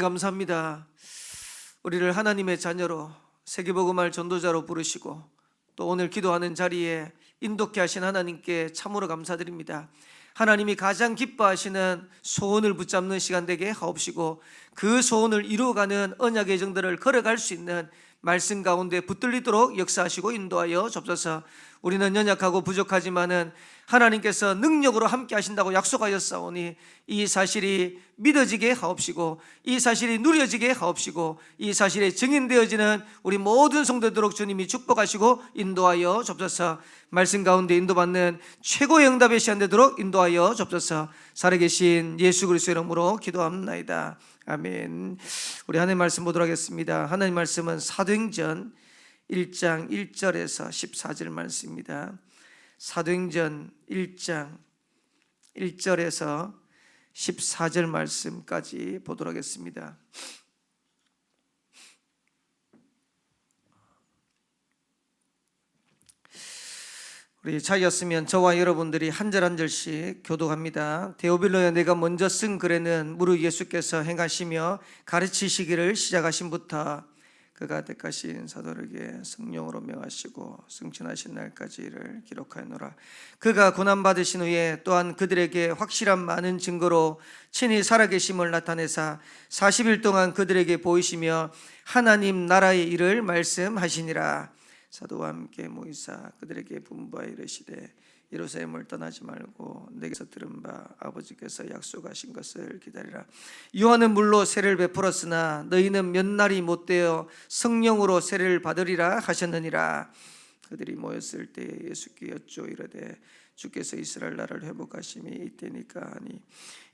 감사합니다. 우리를 하나님의 자녀로 세계복음할 전도자로 부르시고 또 오늘 기도하는 자리에 인도케 하신 하나님께 참으로 감사드립니다. 하나님이 가장 기뻐하시는 소원을 붙잡는 시간 되게 하옵시고 그 소원을 이루어가는 언약의 정들을 걸어갈 수 있는 말씀 가운데 붙들리도록 역사하시고 인도하여 주옵소서. 우리는 연약하고 부족하지만은 하나님께서 능력으로 함께 하신다고 약속하였사오니 이 사실이 믿어지게 하옵시고 이 사실이 누려지게 하옵시고 이 사실에 증인되어지는 우리 모든 성도들로 주님이 축복하시고 인도하여 주옵소서. 말씀 가운데 인도받는 최고의 응답의 시간 되도록 인도하여 주옵소서. 살아계신 예수 그리스도의 이름으로 기도합나이다. 아멘. 우리 하나님 말씀 보도록 하겠습니다. 하나님 말씀은 사도행전 1장 1절에서 14절 말씀입니다. 사도행전 1장 1절에서 14절 말씀까지 보도록 하겠습니다. 우리 차이였으면 저와 여러분들이 한 절 한 절씩 교독합니다. 데오빌로에 내가 먼저 쓴 글에는 무릇 예수께서 행하시며 가르치시기를 시작하신부터 그가 택하신 사도에게 성령으로 명하시고 승천하신 날까지 이를 기록하였노라. 그가 고난받으신 후에 또한 그들에게 확실한 많은 증거로 친히 살아계심을 나타내사 40일 동안 그들에게 보이시며 하나님 나라의 일을 말씀하시니라. 사도와 함께 모이사 그들에게 분부하여 이르시되 예루살렘을 떠나지 말고 내게서 들은 바 아버지께서 약속하신 것을 기다리라. 요한은 물로 세례를 베풀었으나 너희는 몇 날이 못되어 성령으로 세례를 받으리라 하셨느니라. 그들이 모였을 때 예수께 여쭈어 이르되 주께서 이스라엘 나라를 회복하심이 이때니까 하니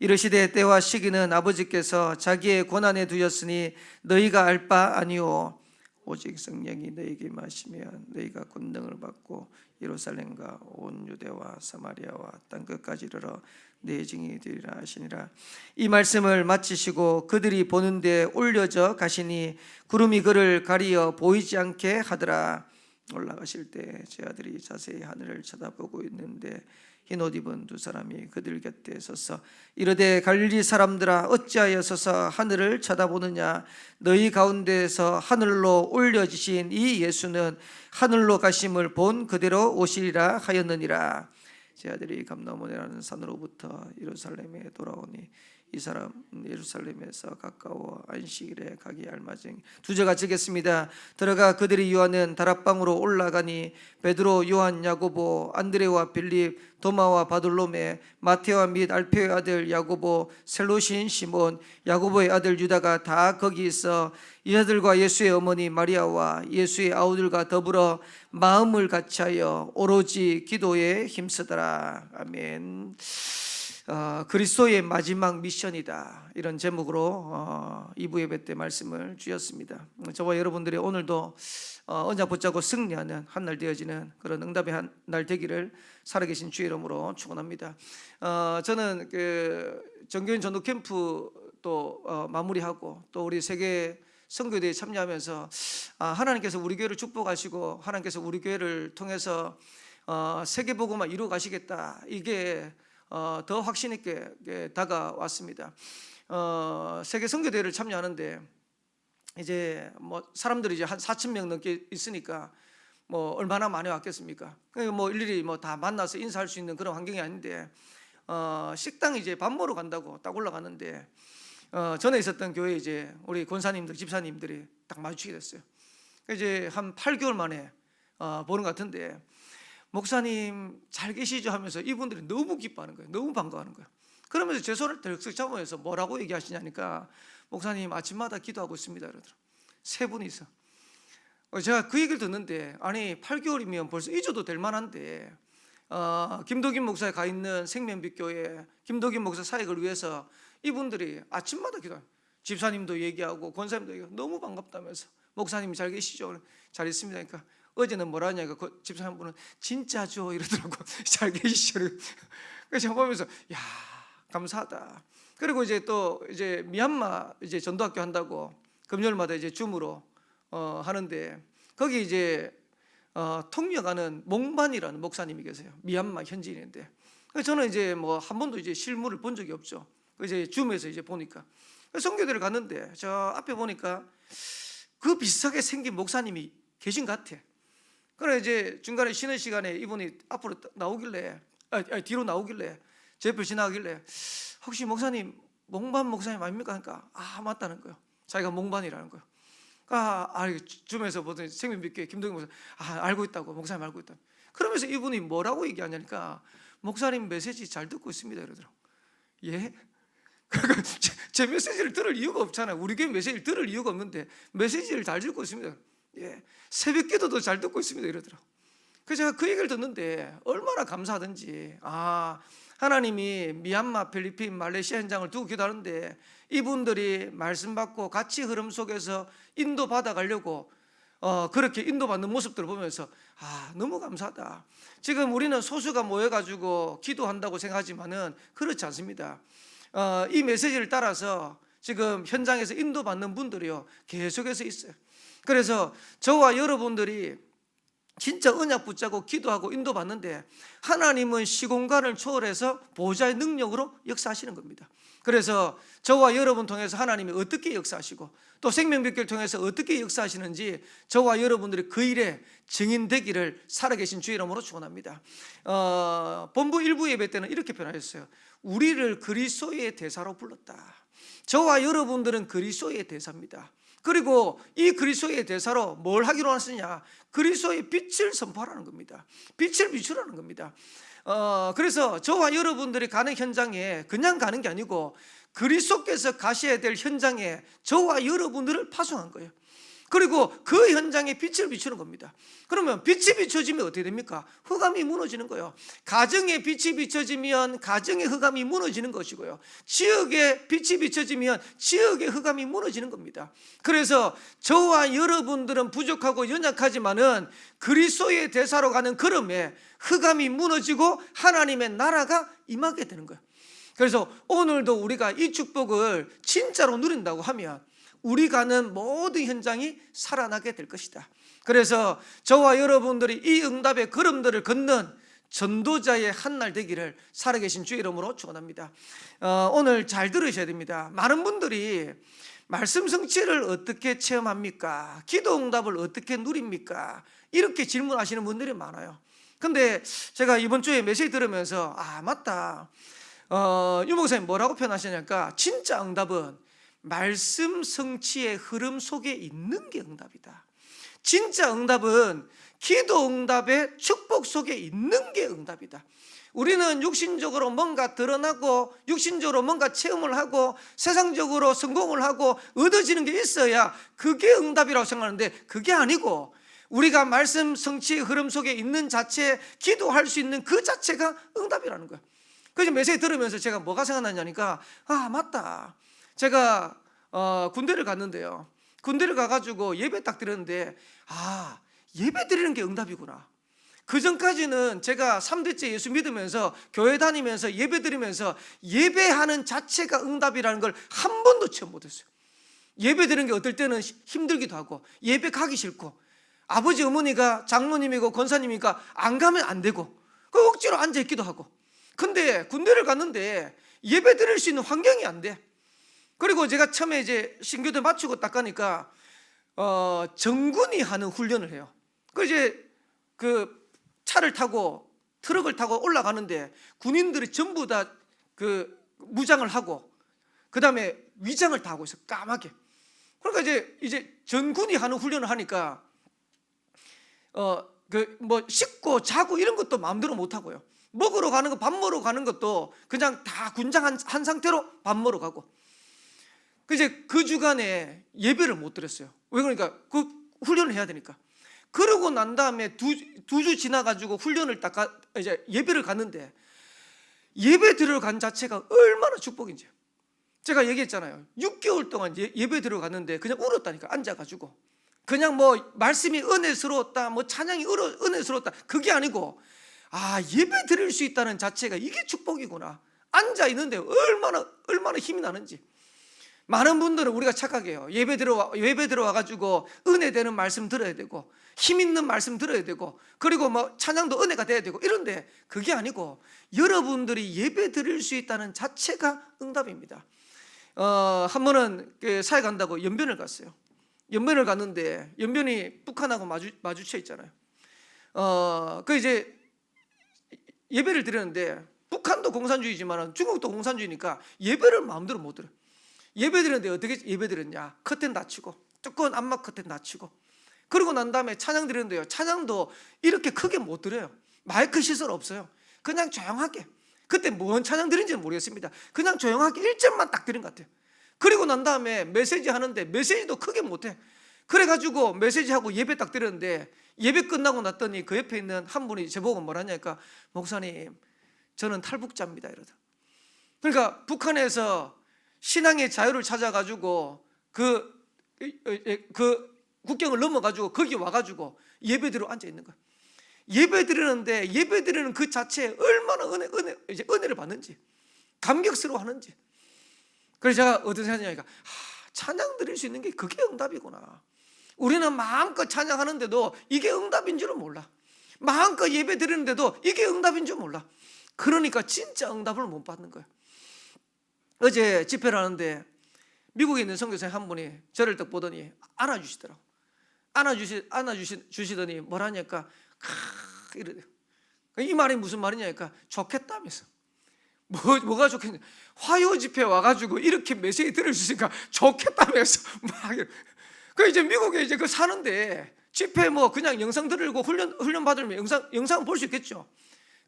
이르시되 때와 시기는 아버지께서 자기의 권한에 두셨으니 너희가 알 바 아니오. 오직 성령이 너희에게 임하시면 너희가 권능을 받고 예루살렘과 온 유대와 사마리아와 땅끝까지 이르러 내 증인이 되리라 하시니라. 이 말씀을 마치시고 그들이 보는데 올려져 가시니 구름이 그를 가리어 보이지 않게 하더라. 올라가실 때 제 아들이 자세히 하늘을 쳐다보고 있는데 흰옷 입은 두 사람이 그들 곁에 서서 이르되 갈릴리 사람들아 어찌하여 서서 하늘을 쳐다보느냐. 너희 가운데에서 하늘로 올려지신 이 예수는 하늘로 가심을 본 그대로 오시리라 하였느니라. 제 아들이 감나무네라는 산으로부터 예루살렘에 돌아오니 이 사람 예루살렘에서 가까워 안식일에 가기 알맞은 두절가 지겠습니다. 들어가 그들이 요하는 다락방으로 올라가니 베드로 요한 야고보 안드레와 빌립 도마와 바돌로메 마테와 및 알페의 아들 야고보 셀로신 시몬 야고보의 아들 유다가 다 거기 있어 이자들과 예수의 어머니 마리아와 예수의 아우들과 더불어 마음을 같이하여 오로지 기도에 힘쓰더라. 아멘. 그리스도의 마지막 미션이다, 이런 제목으로 2부 예배 때 말씀을 주셨습니다. 저와 여러분들이 오늘도 언약 붙잡고 승리하는 한 날 되어지는 그런 응답의 한 날 되기를 살아계신 주의 이름으로 축원합니다. 저는 그 정교인 전도 캠프 또 마무리하고 또 우리 세계 선교대에 참여하면서 하나님께서 우리 교회를 축복하시고 하나님께서 우리 교회를 통해서 세계복음화 이루어 가시겠다, 이게 더 확신 있게 다가왔습니다. 세계 선교대회를 참여하는데 이제 뭐 사람들이 이제 한 4,000명 넘게 있으니까 뭐 얼마나 많이 왔겠습니까? 뭐 일일이 뭐 다 만나서 인사할 수 있는 그런 환경이 아닌데 식당 이제 밥 먹으러 간다고 딱 올라가는데 전에 있었던 교회 이제 우리 권사님들 집사님들이 딱 마주치게 됐어요. 이제 한 8개월 만에 보는 것 같은데 목사님 잘 계시죠 하면서 이분들이 너무 기뻐하는 거예요. 너무 반가워하는 거예요. 그러면서 제 손을 덜썩 잡으면서 뭐라고 얘기하시냐니까 목사님 아침마다 기도하고 있습니다 그러더라고요. 세 분이서. 제가 그 얘기를 듣는데 아니 8개월이면 벌써 잊어도 될 만한데 김도김 목사에 가 있는 생명빛교회 김도김 목사 사역을 위해서 이분들이 아침마다 기도해요. 집사님도 얘기하고 권사님도 얘기하고 너무 반갑다면서 목사님 잘 계시죠? 잘 있습니다. 그러니까 어제는 뭐라 하냐니까 그 집사님 분은 진짜죠 이러더라고. 잘 계시죠. 그래서 제가 보면서 야 감사하다. 그리고 이제 또 이제 미얀마 이제 전도학교 한다고 금요일마다 이제 줌으로 하는데 거기 이제 통역하는 몽반이라는 목사님이 계세요. 미얀마 현지인인데 저는 이제 뭐 한 번도 이제 실물을 본 적이 없죠. 이제 줌에서 이제 보니까 선교대를 갔는데 저 앞에 보니까 그 비슷하게 생긴 목사님이 계신 것 같아. 그래 이제 중간에 쉬는 시간에 이분이 앞으로 나오길래 뒤로 나오길래 제 옆을 지나가길래 혹시 목사님 몽반 목사님 아닙니까? 하니까 맞다는 거예요. 자기가 몽반이라는 거예요. 줌에서 보더니 생명빛교회 김동희 목사님 알고 있다고, 목사님 알고 있다고. 그러면서 이분이 뭐라고 얘기하냐니까 목사님 메시지 잘 듣고 있습니다 이러더라고. 예? 그러니까 제 메시지를 들을 이유가 없잖아요. 우리 교회 메시지를 들을 이유가 없는데 메시지를 잘 듣고 있습니다. 예, 새벽 기도도 잘 듣고 있습니다 이러더라고. 그래서 제가 그 얘기를 듣는데 얼마나 감사하든지. 하나님이 미얀마, 필리핀, 말레이시아 현장을 두고 기도하는데 이분들이 말씀 받고 같이 흐름 속에서 인도 받아가려고 그렇게 인도받는 모습들을 보면서 너무 감사하다. 지금 우리는 소수가 모여가지고 기도한다고 생각하지만은 그렇지 않습니다. 이 메시지를 따라서 지금 현장에서 인도받는 분들이요 계속해서 있어요. 그래서 저와 여러분들이 진짜 언약 붙잡고 기도하고 인도받는데 하나님은 시공간을 초월해서 보호자의 능력으로 역사하시는 겁니다. 그래서 저와 여러분 통해서 하나님이 어떻게 역사하시고 또 생명빛교를 통해서 어떻게 역사하시는지 저와 여러분들이 그 일에 증인되기를 살아계신 주의 이름으로 축원합니다. 본부 일부 예배 때는 이렇게 표현하셨어요. 우리를 그리스도의 대사로 불렀다. 저와 여러분들은 그리스도의 대사입니다. 그리고 이 그리스도의 대사로 뭘 하기로 하셨냐? 그리스도의 빛을 선포하라는 겁니다. 빛을 비추라는 겁니다. 그래서 저와 여러분들이 가는 현장에 그냥 가는 게 아니고 그리스도께서 가셔야 될 현장에 저와 여러분들을 파송한 거예요. 그리고 그 현장에 빛을 비추는 겁니다. 그러면 빛이 비춰지면 어떻게 됩니까? 흑암이 무너지는 거예요. 가정에 빛이 비춰지면 가정의 흑암이 무너지는 것이고요. 지역에 빛이 비춰지면 지역의 흑암이 무너지는 겁니다. 그래서 저와 여러분들은 부족하고 연약하지만은 그리스도의 대사로 가는 걸음에 흑암이 무너지고 하나님의 나라가 임하게 되는 거예요. 그래서 오늘도 우리가 이 축복을 진짜로 누린다고 하면 우리 가는 모든 현장이 살아나게 될 것이다. 그래서 저와 여러분들이 이 응답의 걸음들을 걷는 전도자의 한날 되기를 살아계신 주의 이름으로 축원합니다. 오늘 잘 들으셔야 됩니다. 많은 분들이 말씀 성취를 어떻게 체험합니까? 기도 응답을 어떻게 누립니까? 이렇게 질문하시는 분들이 많아요. 근데 제가 이번 주에 메시지 들으면서 맞다. 유 목사님 뭐라고 표현하시냐니까 진짜 응답은 말씀 성취의 흐름 속에 있는 게 응답이다. 진짜 응답은 기도 응답의 축복 속에 있는 게 응답이다. 우리는 육신적으로 뭔가 드러나고 육신적으로 뭔가 체험을 하고 세상적으로 성공을 하고 얻어지는 게 있어야 그게 응답이라고 생각하는데 그게 아니고 우리가 말씀 성취의 흐름 속에 있는 자체, 기도할 수 있는 그 자체가 응답이라는 거예요. 그래서 메시지 들으면서 제가 뭐가 생각나냐니까 맞다. 제가 군대를 갔는데요. 군대를 가가지고 예배 딱 드렸는데 예배 드리는 게 응답이구나. 그 전까지는 제가 3대째 예수 믿으면서 교회 다니면서 예배 드리면서 예배하는 자체가 응답이라는 걸 한 번도 체험 못했어요. 예배 드리는 게 어떨 때는 힘들기도 하고 예배 가기 싫고 아버지 어머니가 장로님이고 권사님이니까 안 가면 안 되고 그 억지로 앉아있기도 하고. 근데 군대를 갔는데 예배 드릴 수 있는 환경이 안 돼. 그리고 제가 처음에 이제 신교대 마치고 딱 가니까 정군이 하는 훈련을 해요. 그 이제 그 차를 타고 트럭을 타고 올라가는데 군인들이 전부 다 그 무장을 하고 그 다음에 위장을 다 하고 있어 까맣게. 그러니까 이제 전군이 하는 훈련을 하니까 뭐 씻고 자고 이런 것도 마음대로 못 하고요. 먹으러 가는 거, 밥 먹으러 가는 것도 그냥 다 군장 한 상태로 밥 먹으러 가고. 이제 그 주간에 예배를 못 드렸어요. 왜 그러니까 그 훈련을 해야 되니까. 그러고 난 다음에 두 주 지나가지고 훈련을 이제 예배를 갔는데 예배 드리러 간 자체가 얼마나 축복인지. 제가 얘기했잖아요. 6개월 동안 예배 드리러 갔는데 그냥 울었다니까. 앉아가지고 그냥 뭐 말씀이 은혜스러웠다, 뭐 찬양이 은혜스러웠다, 그게 아니고 예배 드릴 수 있다는 자체가 이게 축복이구나. 앉아 있는데 얼마나 힘이 나는지. 많은 분들은 우리가 착각해요. 예배 들어와 가지고 은혜 되는 말씀 들어야 되고 힘 있는 말씀 들어야 되고 그리고 뭐 찬양도 은혜가 돼야 되고 이런데 그게 아니고 여러분들이 예배 드릴 수 있다는 자체가 응답입니다. 한 번은 사회 간다고 연변을 갔어요. 연변을 갔는데 연변이 북한하고 마주쳐 있잖아요. 그 이제 예배를 드렸는데 북한도 공산주의지만 중국도 공산주의니까 예배를 마음대로 못 드려요. 예배 드렸는데 어떻게 예배 드렸냐? 커튼 닫히고 두꺼운 암막 커튼 닫히고, 그러고 난 다음에 찬양 드렸는데요, 찬양도 이렇게 크게 못 드려요. 마이크 시설 없어요. 그냥 조용하게, 그때 뭔 찬양 드린지는 모르겠습니다. 그냥 조용하게 1절만 딱 드린 것 같아요. 그리고 난 다음에 메시지 하는데 메시지도 크게 못해. 그래가지고 메시지하고 예배 딱 드렸는데 예배 끝나고 났더니 그 옆에 있는 한 분이 저보고 뭐라냐니까, 목사님 저는 탈북자입니다 이러다. 그러니까 북한에서 신앙의 자유를 찾아가지고 그 국경을 넘어가지고 거기 와가지고 예배드리러 앉아 있는 거야. 예배드리는데 예배드리는 그 자체에 얼마나 은혜를 받는지, 감격스러워하는지. 그래서 제가 어떤 생각이냐니까, 찬양 드릴 수 있는 게 그게 응답이구나. 우리는 마음껏 찬양하는데도 이게 응답인 줄은 몰라. 마음껏 예배 드리는데도 이게 응답인 줄 몰라. 그러니까 진짜 응답을 못 받는 거예요. 어제 집회를 하는데 미국에 있는 선교사님 한 분이 저를 딱 보더니 안아주시더라고. 안아주시더니 뭐라냐니까, 이러대요. 이 말이 무슨 말이냐니까, 좋겠다면서. 뭐가 좋겠냐? 화요 집회 와가지고 이렇게 메시지 들을 수 있으니까 좋겠다면서 막. 그 이제 미국에 이제 그 사는데 집회 뭐 그냥 영상 들고 훈련 받으면 영상 볼 수 있겠죠.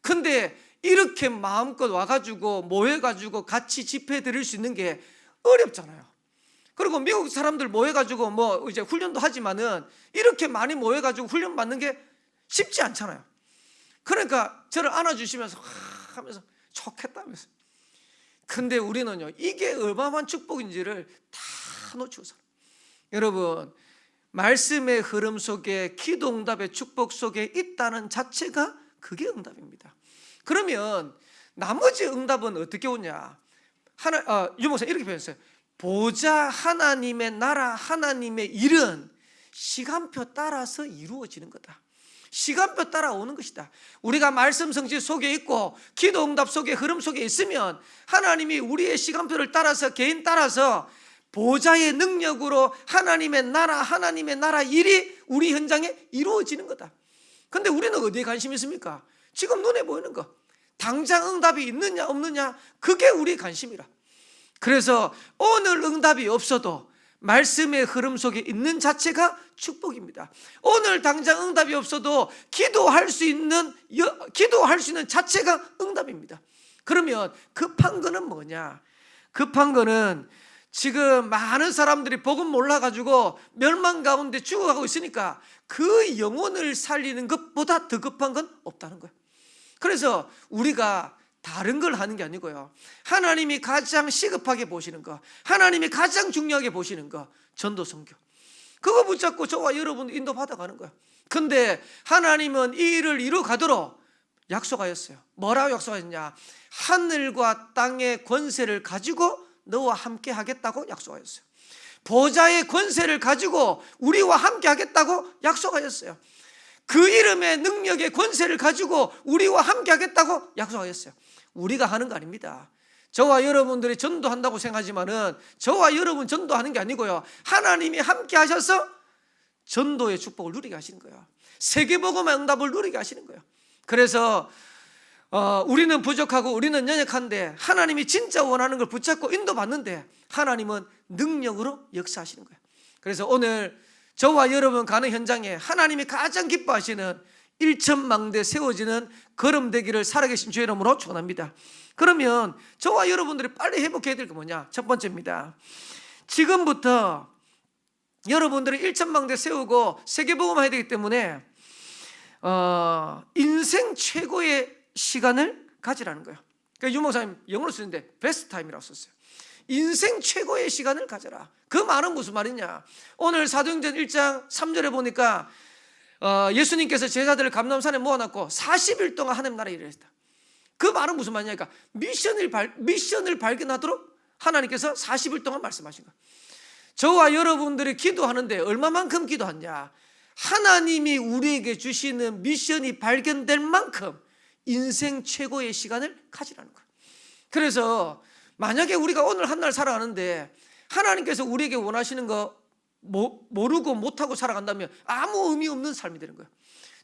근데 이렇게 마음껏 와가지고 모여가지고 같이 집회 드릴 수 있는 게 어렵잖아요. 그리고 미국 사람들 모여가지고 뭐 이제 훈련도 하지만은 이렇게 많이 모여가지고 훈련 받는 게 쉽지 않잖아요. 그러니까 저를 안아주시면서 하면서 좋겠다면서. 근데 우리는요, 이게 얼마만 축복인지를 다 놓치고 살아요. 여러분, 말씀의 흐름 속에, 기도 응답의 축복 속에 있다는 자체가 그게 응답입니다. 그러면 나머지 응답은 어떻게 오냐? 유목사 이렇게 표현했어요. 보좌 하나님의 나라, 하나님의 일은 시간표 따라서 이루어지는 거다. 시간표 따라오는 것이다. 우리가 말씀 성취 속에 있고 기도 응답 속에, 흐름 속에 있으면 하나님이 우리의 시간표를 따라서, 개인 따라서 보좌의 능력으로 하나님의 나라 일이 우리 현장에 이루어지는 거다. 근데 우리는 어디에 관심이 있습니까? 지금 눈에 보이는 거, 당장 응답이 있느냐 없느냐, 그게 우리의 관심이라. 그래서 오늘 응답이 없어도 말씀의 흐름 속에 있는 자체가 축복입니다. 오늘 당장 응답이 없어도 기도할 수 있는 자체가 응답입니다. 그러면 급한 거는 뭐냐? 급한 거는 지금 많은 사람들이 복음 몰라가지고 멸망 가운데 죽어가고 있으니까 그 영혼을 살리는 것보다 더 급한 건 없다는 거예요. 그래서 우리가 다른 걸 하는 게 아니고요, 하나님이 가장 시급하게 보시는 거, 하나님이 가장 중요하게 보시는 거, 전도 선교, 그거 붙잡고 저와 여러분 인도받아가는 거예요. 근데 하나님은 이 일을 이루어가도록 약속하였어요. 뭐라고 약속하셨냐? 하늘과 땅의 권세를 가지고 너와 함께 하겠다고 약속하였어요. 보좌의 권세를 가지고 우리와 함께 하겠다고 약속하였어요. 그 이름의 능력의 권세를 가지고 우리와 함께 하겠다고 약속하였어요. 우리가 하는 거 아닙니다. 저와 여러분들이 전도한다고 생각하지만은 저와 여러분 전도하는 게 아니고요, 하나님이 함께 하셔서 전도의 축복을 누리게 하시는 거예요. 세계복음의 응답을 누리게 하시는 거예요. 그래서 우리는 부족하고 우리는 연약한데 하나님이 진짜 원하는 걸 붙잡고 인도받는데 하나님은 능력으로 역사하시는 거예요. 그래서 오늘 저와 여러분 가는 현장에 하나님이 가장 기뻐하시는 1천망대 세워지는 걸음 되기를 살아계신 주의 이름으로 축원합니다. 그러면 저와 여러분들이 빨리 회복해야 될 게 뭐냐? 첫 번째입니다. 지금부터 여러분들이 1천망대 세우고 세계복음 해야 되기 때문에 인생 최고의 시간을 가지라는 거예요. 그러니까 유목사님 영어로 쓰는데 베스트 타임이라고 썼어요. 인생 최고의 시간을 가져라. 그 말은 무슨 말이냐? 오늘 사도행전 1장 3절에 보니까 예수님께서 제자들을 감람산에 모아놨고 40일 동안 하나님 나라에 일을 했다. 그 말은 무슨 말이냐니까, 미션을 발견하도록 하나님께서 40일 동안 말씀하신 거예요. 저와 여러분들이 기도하는데 얼마만큼 기도하냐? 하나님이 우리에게 주시는 미션이 발견될 만큼 인생 최고의 시간을 가지라는 거예요. 그래서 만약에 우리가 오늘 한 날 살아가는데 하나님께서 우리에게 원하시는 거 모르고 못하고 살아간다면 아무 의미 없는 삶이 되는 거예요.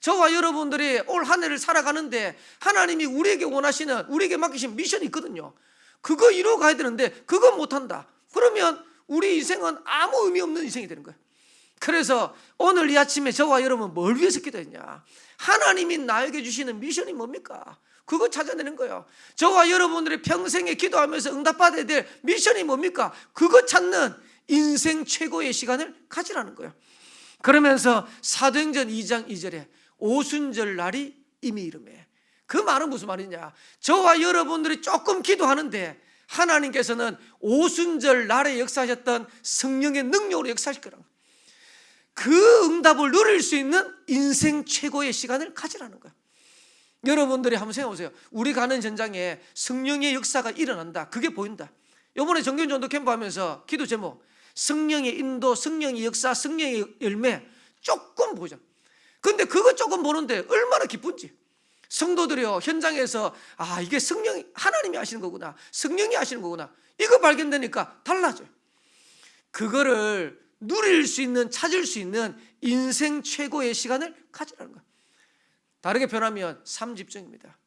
저와 여러분들이 올 한 해를 살아가는데 하나님이 우리에게 원하시는, 우리에게 맡기신 미션이 있거든요. 그거 이루어 가야 되는데 그거 못한다. 그러면 우리 인생은 아무 의미 없는 인생이 되는 거예요. 그래서 오늘 이 아침에 저와 여러분 뭘 위해서 기도했냐? 하나님이 나에게 주시는 미션이 뭡니까? 그거 찾아내는 거예요. 저와 여러분들이 평생에 기도하면서 응답받아야 될 미션이 뭡니까? 그거 찾는 인생 최고의 시간을 가지라는 거예요. 그러면서 사도행전 2장 2절에 오순절 날이 이미 이르매. 그 말은 무슨 말이냐? 저와 여러분들이 조금 기도하는데 하나님께서는 오순절 날에 역사하셨던 성령의 능력으로 역사하실 거라는 거예요. 그 응답을 누릴 수 있는 인생 최고의 시간을 가지라는 거예요. 여러분들이 한번 생각해 보세요. 우리 가는 현장에 성령의 역사가 일어난다. 그게 보인다. 이번에 정경전도 캠프 하면서 기도 제목 성령의 인도, 성령의 역사, 성령의 열매 조금 보자. 근데 그거 조금 보는데 얼마나 기쁜지. 성도들이요 현장에서 이게 성령이, 하나님이 하시는 거구나, 성령이 하시는 거구나, 이거 발견되니까 달라져요. 그거를 누릴 수 있는, 찾을 수 있는 인생 최고의 시간을 가지라는 거예요. 다르게 표현하면 삶 집중입니다.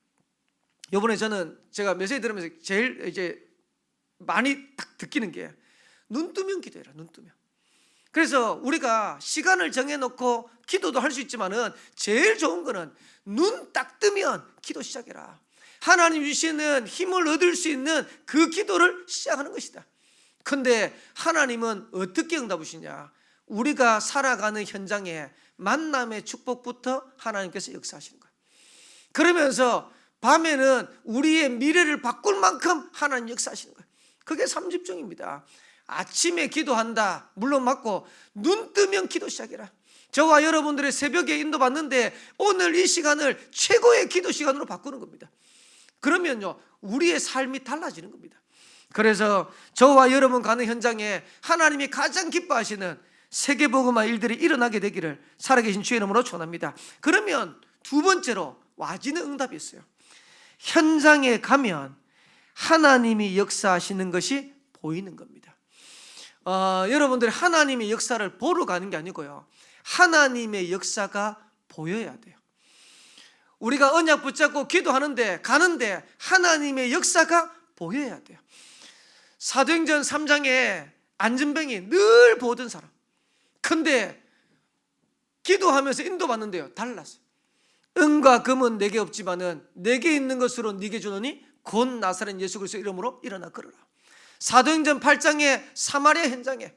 이번에 제가 메시지 들으면서 제일 이제 많이 딱 느끼는 게 눈 뜨면 기도해라. 눈 뜨면. 그래서 우리가 시간을 정해놓고 기도도 할 수 있지만은 제일 좋은 거는 눈 딱 뜨면 기도 시작해라. 하나님 주시는 힘을 얻을 수 있는 그 기도를 시작하는 것이다. 근데 하나님은 어떻게 응답하시냐? 우리가 살아가는 현장에 만남의 축복부터 하나님께서 역사하시는 거예요. 그러면서 밤에는 우리의 미래를 바꿀 만큼 하나님 역사하시는 거예요. 그게 삶집중입니다. 아침에 기도한다, 물론 맞고, 눈 뜨면 기도 시작해라. 저와 여러분들의 새벽에 인도받는데 오늘 이 시간을 최고의 기도 시간으로 바꾸는 겁니다. 그러면요 우리의 삶이 달라지는 겁니다. 그래서 저와 여러분 가는 현장에 하나님이 가장 기뻐하시는 세계복음화 일들이 일어나게 되기를 살아계신 주의 이름으로 축원합니다. 그러면 두 번째로 와지는 응답이 있어요. 현장에 가면 하나님이 역사하시는 것이 보이는 겁니다. 여러분들이 하나님의 역사를 보러 가는 게 아니고요, 하나님의 역사가 보여야 돼요. 우리가 언약 붙잡고 기도하는데 가는데 하나님의 역사가 보여야 돼요. 사도행전 3장에 안전병이 늘 보던 사람, 근데 기도하면서 인도받는데요 달랐어요. 은과 금은 내게 없지만은 내게 있는 것으로 네게 주노니 곧 나사렛 예수 그리스도의 이름으로 일어나 걸어라. 사도행전 8장의 사마리아 현장에,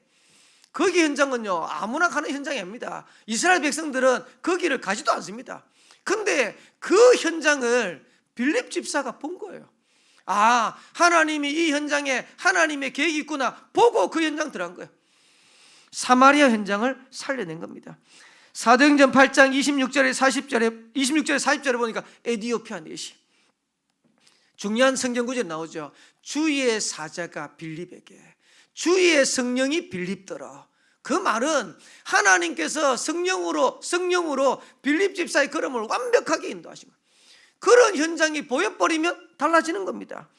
거기 현장은요 아무나 가는 현장이 아닙니다. 이스라엘 백성들은 거기를 가지도 않습니다. 근데 그 현장을 빌립 집사가 본 거예요. 하나님이 이 현장에 하나님의 계획이 있구나 보고 그 현장 들어간 거예요. 사마리아 현장을 살려낸 겁니다. 사도행전 8장 26절에 40절에 보니까 에디오피아 내시, 중요한 성경 구절이 나오죠. 주의 사자가 빌립에게, 주의 성령이 빌립더러. 그 말은 하나님께서 성령으로 빌립 집사의 걸음을 완벽하게 인도하신 거예요. 그런 현장이 보여버리면 달라지는 겁니다.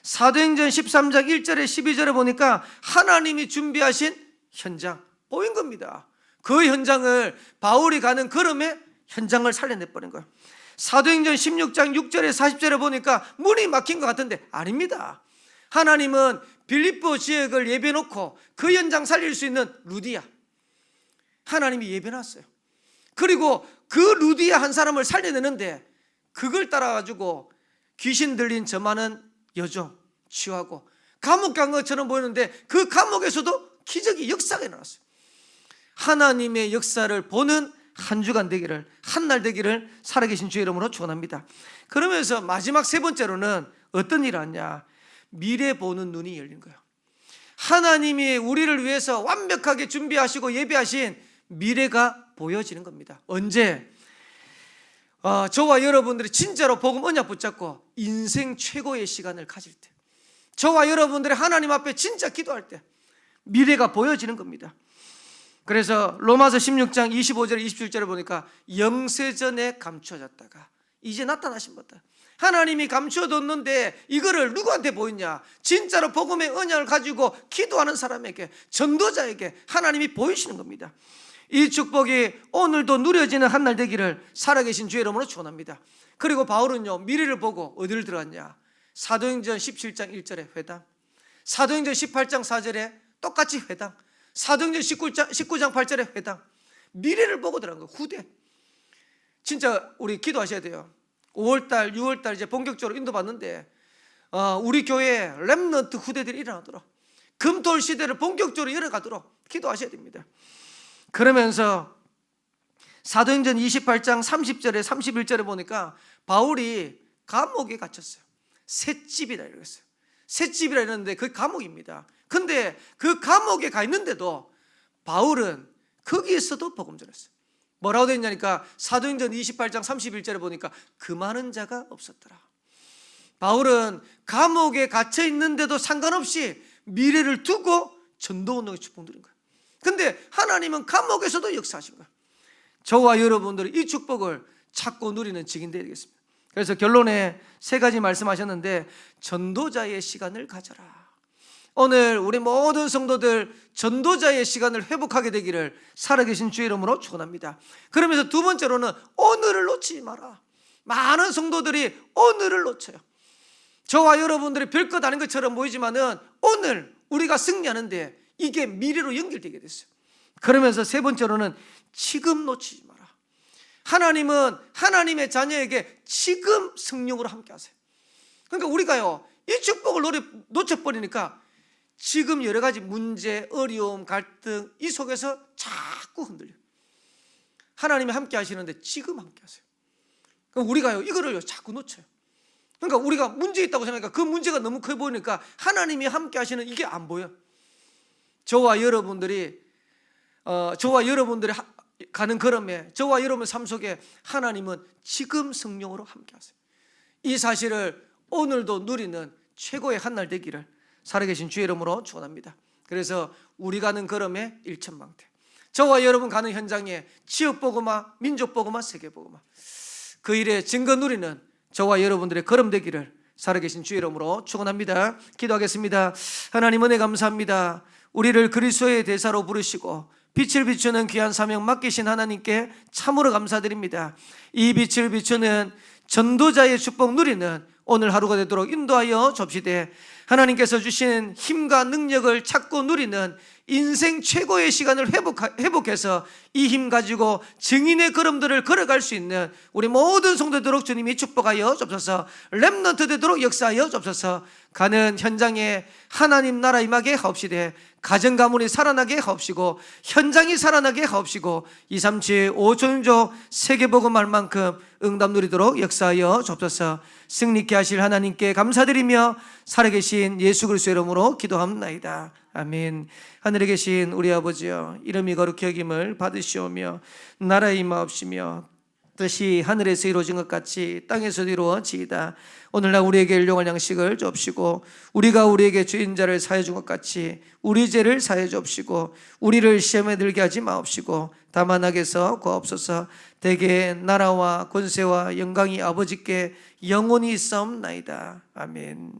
사도행전 13장 1절에 12절에 보니까 하나님이 준비하신 현장 보인 겁니다. 그 현장을 바울이 가는 걸음에 현장을 살려내버린 거예요. 사도행전 16장 6절에 40절에 보니까 문이 막힌 것 같은데 아닙니다. 하나님은 빌립보 지역을 예배놓고 그 현장 살릴 수 있는 루디아, 하나님이 예배놨어요. 그리고 그 루디아 한 사람을 살려내는데 그걸 따라가지고 귀신 들린 저 많은 여종 치유하고 감옥 간 것처럼 보이는데 그 감옥에서도 기적이, 역사가 일어났어요. 하나님의 역사를 보는 한 주간 되기를, 한 날 되기를 살아계신 주의 이름으로 축원합니다. 그러면서 마지막 세 번째로는 어떤 일이 왔냐? 미래 보는 눈이 열린 거예요. 하나님이 우리를 위해서 완벽하게 준비하시고 예비하신 미래가 보여지는 겁니다. 언제? 저와 여러분들이 진짜로 복음 언약 붙잡고 인생 최고의 시간을 가질 때, 저와 여러분들이 하나님 앞에 진짜 기도할 때 미래가 보여지는 겁니다. 그래서 로마서 16장 25절 27절에 보니까 영세전에 감춰졌다가 이제 나타나신 것다. 하나님이 감추어뒀는데 이거를 누구한테 보였냐? 진짜로 복음의 언약을 가지고 기도하는 사람에게, 전도자에게 하나님이 보이시는 겁니다. 이 축복이 오늘도 누려지는 한날 되기를 살아계신 주의 이름으로 축원합니다. 그리고 바울은요, 미래를 보고 어디를 들어갔냐? 사도행전 17장 1절에 회당, 사도행전 18장 4절에 똑같이 회당, 사도행전 19장 8절에 회당. 미래를 보고 들어간 거예요. 후대. 진짜 우리 기도하셔야 돼요. 5월달 6월달 이제 본격적으로 인도받는데 우리 교회에 렘넌트 후대들이 일어나도록, 금토일 시대를 본격적으로 열어가도록 기도하셔야 됩니다. 그러면서 사도행전 28장 30절에 31절에 보니까 바울이 감옥에 갇혔어요. 셋집이라 이랬어요. 셋집이라 이랬는데 그 감옥입니다. 근데 그 감옥에 가 있는데도 바울은 거기에서도 복음 전했어요. 뭐라고 되어 있냐니까 사도행전 28장 31절에 보니까 그 많은 자가 없었더라. 바울은 감옥에 갇혀 있는데도 상관없이 미래를 두고 전도 운동의 축복 누린 거예요. 근데 하나님은 감옥에서도 역사하신 거예요. 저와 여러분들이 이 축복을 찾고 누리는 증인 되겠습니다. 그래서 결론에 세 가지 말씀하셨는데, 전도자의 시간을 가져라. 오늘 우리 모든 성도들 전도자의 시간을 회복하게 되기를 살아계신 주의 이름으로 축원합니다. 그러면서 두 번째로는 오늘을 놓치지 마라. 많은 성도들이 오늘을 놓쳐요. 저와 여러분들이 별것 아닌 것처럼 보이지만은 오늘 우리가 승리하는데 이게 미래로 연결되게 됐어요. 그러면서 세 번째로는 지금 놓치지 마라. 하나님은 하나님의 자녀에게 지금 성령으로 함께 하세요. 그러니까 우리가요, 이 축복을 놓쳐버리니까 지금 여러 가지 문제, 어려움, 갈등 이 속에서 자꾸 흔들려요. 하나님이 함께 하시는데 지금 함께 하세요. 그럼 우리가요, 이거를 자꾸 놓쳐요. 그러니까 우리가 문제 있다고 생각하니까 그 문제가 너무 커 보이니까 하나님이 함께 하시는 이게 안 보여. 저와 여러분들이 가는 걸음에, 저와 여러분 삶 속에 하나님은 지금 성령으로 함께 하세요. 이 사실을 오늘도 누리는 최고의 한날 되기를 살아계신 주의 이름으로 축원합니다. 그래서 우리 가는 걸음에 일천망태, 저와 여러분 가는 현장에 지역복음화, 민족복음화, 세계복음화, 그 일에 증거 누리는 저와 여러분들의 걸음 되기를 살아계신 주의 이름으로 축원합니다. 기도하겠습니다. 하나님 은혜 감사합니다. 우리를 그리스도의 대사로 부르시고 빛을 비추는 귀한 사명 맡기신 하나님께 참으로 감사드립니다. 이 빛을 비추는 전도자의 축복 누리는 오늘 하루가 되도록 인도하여 줍시되, 하나님께서 주신 힘과 능력을 찾고 누리는 인생 최고의 시간을 회복해서 이 힘 가지고 증인의 걸음들을 걸어갈 수 있는 우리 모든 성도되도록 주님이 축복하여 줍소서. 렘넌트 되도록 역사하여 줍소서. 가는 현장에 하나님 나라 임하게 하옵시되, 가정 가문이 살아나게 하옵시고, 현장이 살아나게 하옵시고, 237 5천조 세계복음할 만큼 응답 누리도록 역사하여 줍소서. 승리케 하실 하나님께 감사드리며 살아계신 예수 그리스도의 이름으로 기도합나이다. 아멘. 하늘에 계신 우리 아버지여, 이름이 거룩히 여김을 받으시오며 나라의 임하옵시며 뜻이 하늘에서 이루어진 것 같이 땅에서도 이루어지이다. 오늘날 우리에게 일용할 양식을 주옵시고, 우리가 우리에게 주인 자를 사해 준 것 같이 우리 죄를 사해 주옵시고, 우리를 시험에 들게 하지 마옵시고 다만 악에서 구하옵소서. 대개 나라와 권세와 영광이 아버지께 영원히 있사옵나이다. 아멘.